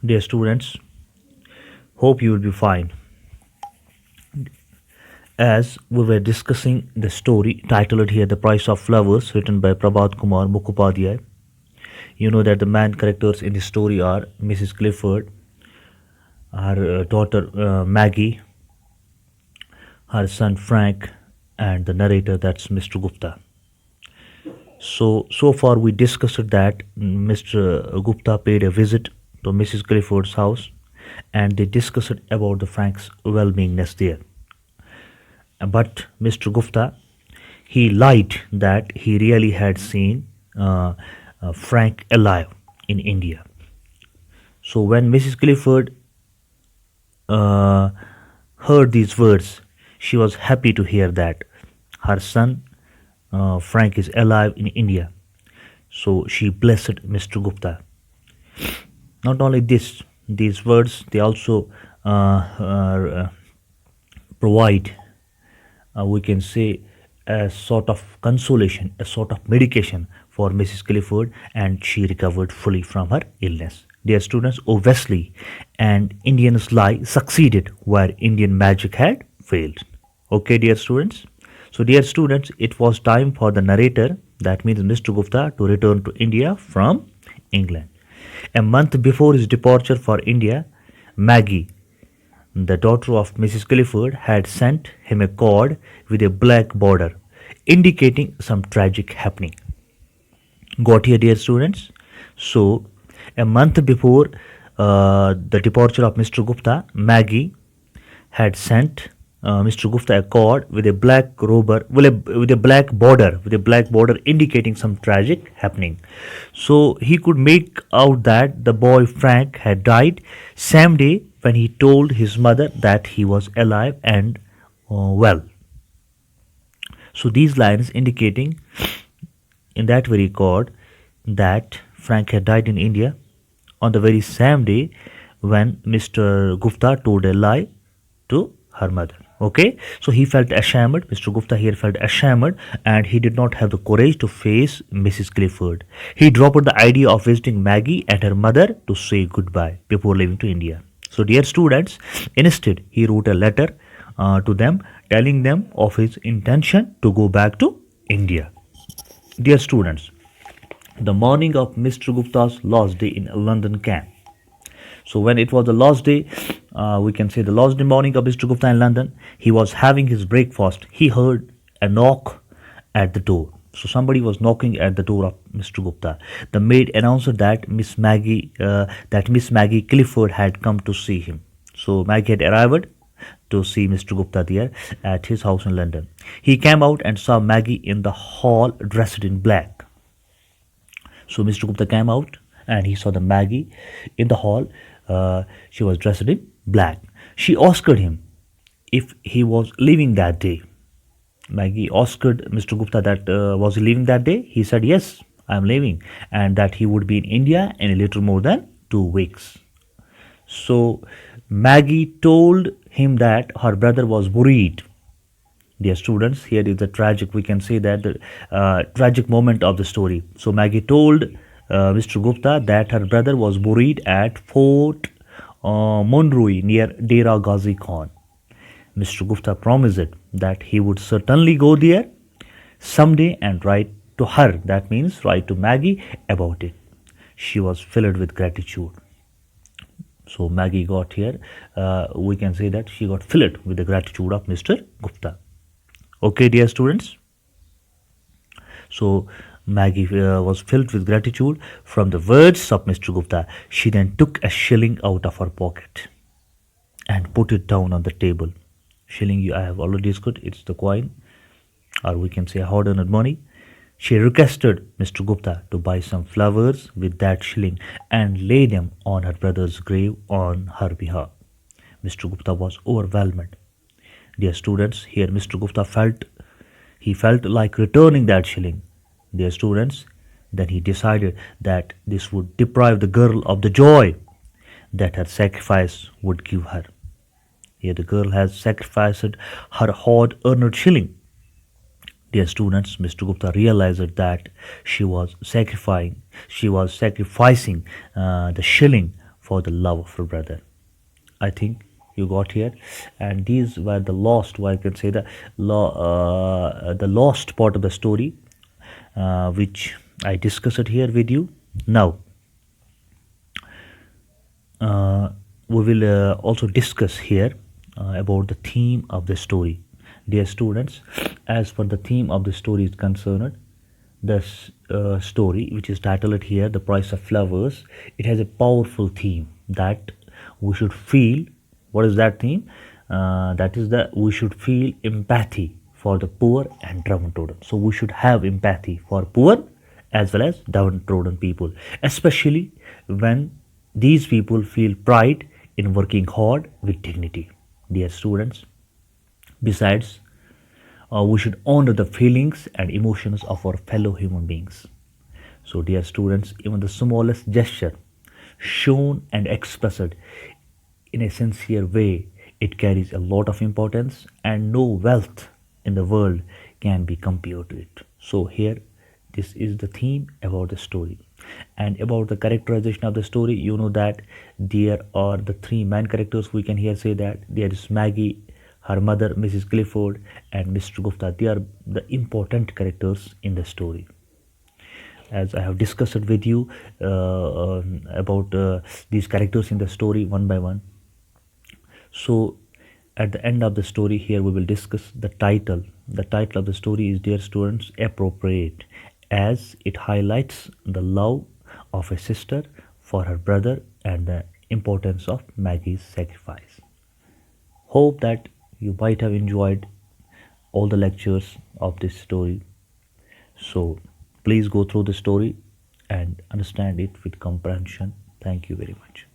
Dear students, hope you will be fine. As we were discussing the story titled here The Price of Flowers, written by Prabhat Kumar Mukhopadhyay, you know that the main characters in the story are Mrs. Clifford, her daughter Maggie, her son Frank, and the narrator, that's Mr. Gupta. So far we discussed that Mr. Gupta paid a visit to Mrs. Clifford's house and they discussed about the Frank's well-beingness there. But Mr. Gupta, he lied that he really had seen Frank alive in India. So when Mrs. Clifford uh, heard these words, she was happy to hear that her son Frank is alive in India. So she blessed Mr. Gupta. Not only this, these words they also provide, we can say, a sort of consolation, a sort of medication for Mrs. Clifford, and she recovered fully from her illness. Dear students, obviously, an Indian's lie succeeded where Indian magic had failed. Okay, dear students. So, dear students, it was time for the narrator, that means Mr. Gupta, to return to India from England. A month before his departure for India, Maggie, the daughter of Mrs. Clifford, had sent him a card with a black border, indicating some tragic happening. Got here, dear students? So, a month before the departure of Mr. Gupta, Maggie had sent Mr. Gupta a card with a black rubber, with a black border indicating some tragic happening. So he could make out that the boy Frank had died same day when he told his mother that he was alive and well. So these lines indicating in that very card that Frank had died in India on the very same day when Mr. Gupta told a lie to her mother. Okay, so he felt ashamed. Mr. Gupta here felt ashamed and he did not have the courage to face Mrs. Clifford. He dropped the idea of visiting Maggie and her mother to say goodbye before leaving to India. So, dear students, instead he wrote a letter to them telling them of his intention to go back to India. Dear students, the morning of Mr. Gupta's last day in London came. So when it was the last day, we can say the last day morning of Mr. Gupta in London, he was having his breakfast. He heard a knock at the door. So somebody was knocking at the door of Mr. Gupta. The maid announced that Miss Maggie Clifford had come to see him. So Maggie had arrived to see Mr. Gupta there at his house in London. He came out and saw Maggie in the hall dressed in black. So Mr. Gupta came out and he saw the Maggie in the hall. She was dressed in black. She asked him if he was leaving that day. Maggie asked Mr. Gupta that was he leaving that day? He said, yes, I am leaving, and that he would be in India in a little more than 2 weeks. So Maggie told him that her brother was buried. Dear students, here is the tragic, we can say that the tragic moment of the story. So Maggie told Mr. Gupta that her brother was buried at Fort Monroe near Dera Ghazi Khan. Mr. Gupta promised that he would certainly go there someday and write to her, that means write to Maggie about it. She was filled with gratitude. So Maggie got here, we can say that she got filled with the gratitude of Mr. Gupta. Okay, dear students. So Maggie was filled with gratitude from the words of Mr. Gupta. She then took a shilling out of her pocket and put it down on the table. Shilling, I have already discussed, it's the coin, or we can say hard-earned money. She requested Mr. Gupta to buy some flowers with that shilling and lay them on her brother's grave on her behalf. Mr. Gupta was overwhelmed. Dear students, here Mr. Gupta felt like returning that shilling. Dear students, then he decided that this would deprive the girl of the joy that her sacrifice would give her. Here the girl has sacrificed her hard-earned shilling. Dear students, Mr. Gupta realized that she was sacrificing the shilling for the love of her brother. I think you got here, and these were the lost, or I can say the lost part of the story, which I discussed here with you. Now, uh, we will also discuss here about the theme of the story. Dear students, as for the theme of the story is concerned, the story, which is titled here The Price of Flowers, it has a powerful theme that we should feel. What is that theme? That is that we should feel empathy for the poor and downtrodden. So we should have empathy for poor as well as downtrodden people, especially when these people feel pride in working hard with dignity. Dear students, besides, we should honor the feelings and emotions of our fellow human beings. So, dear students, even the smallest gesture shown and expressed in a sincere way, it carries a lot of importance, and no wealth in the world can be compared to it. So, here, this is the theme about the story. And about the characterization of the story, you know that there are the three main characters. We can here say that there is Maggie, her mother, Mrs. Clifford, and Mr. Gupta. They are the important characters in the story. As I have discussed with you about these characters in the story one by one. So, at the end of the story, here we will discuss the title. The title of the story is, Dear Students, appropriate, as it highlights the love of a sister for her brother and the importance of Maggie's sacrifice. Hope that you might have enjoyed all the lectures of this story. So, please go through the story and understand it with comprehension. Thank you very much.